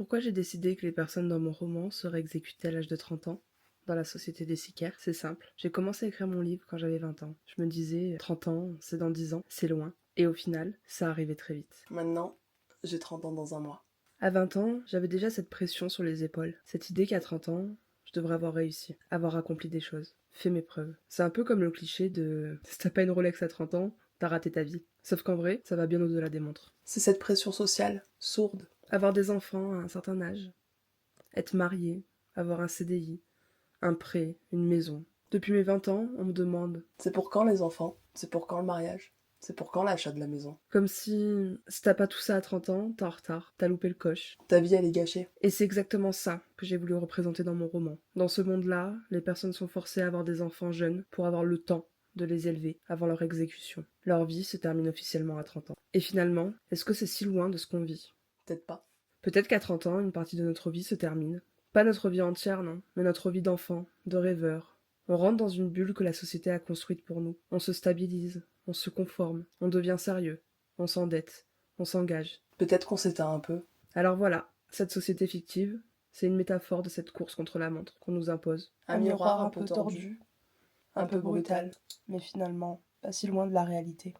Pourquoi j'ai décidé que les personnes dans mon roman seraient exécutées à l'âge de 30 ans dans la société des sicaires? C'est simple. J'ai commencé à écrire mon livre quand j'avais 20 ans. Je me disais, 30 ans, c'est dans 10 ans, c'est loin. Et au final, ça arrivait très vite. Maintenant, j'ai 30 ans dans un mois. À 20 ans, j'avais déjà cette pression sur les épaules. Cette idée qu'à 30 ans, je devrais avoir réussi, avoir accompli des choses, fait mes preuves. C'est un peu comme le cliché de si t'as pas une Rolex à 30 ans, t'as raté ta vie. Sauf qu'en vrai, ça va bien au-delà des montres. C'est cette pression sociale, sourde. Avoir des enfants à un certain âge, être marié, avoir un CDI, un prêt, une maison. Depuis mes 20 ans, on me demande. C'est pour quand les enfants? C'est pour quand le mariage? C'est pour quand l'achat de la maison? Comme si t'as pas tout ça à 30 ans, t'es en retard, t'as loupé le coche. Ta vie, elle est gâchée. Et c'est exactement ça que j'ai voulu représenter dans mon roman. Dans ce monde-là, les personnes sont forcées à avoir des enfants jeunes pour avoir le temps de les élever avant leur exécution. Leur vie se termine officiellement à 30 ans. Et finalement, est-ce que c'est si loin de ce qu'on vit? Peut-être pas. Peut-être qu'à 30 ans, une partie de notre vie se termine. Pas notre vie entière, non, mais notre vie d'enfant, de rêveur. On rentre dans une bulle que la société a construite pour nous. On se stabilise, on se conforme, on devient sérieux, on s'endette, on s'engage. Peut-être qu'on s'éteint un peu. Alors voilà, cette société fictive, c'est une métaphore de cette course contre la montre qu'on nous impose. Un miroir un peu tordu, un peu brutal. mais finalement, pas si loin de la réalité.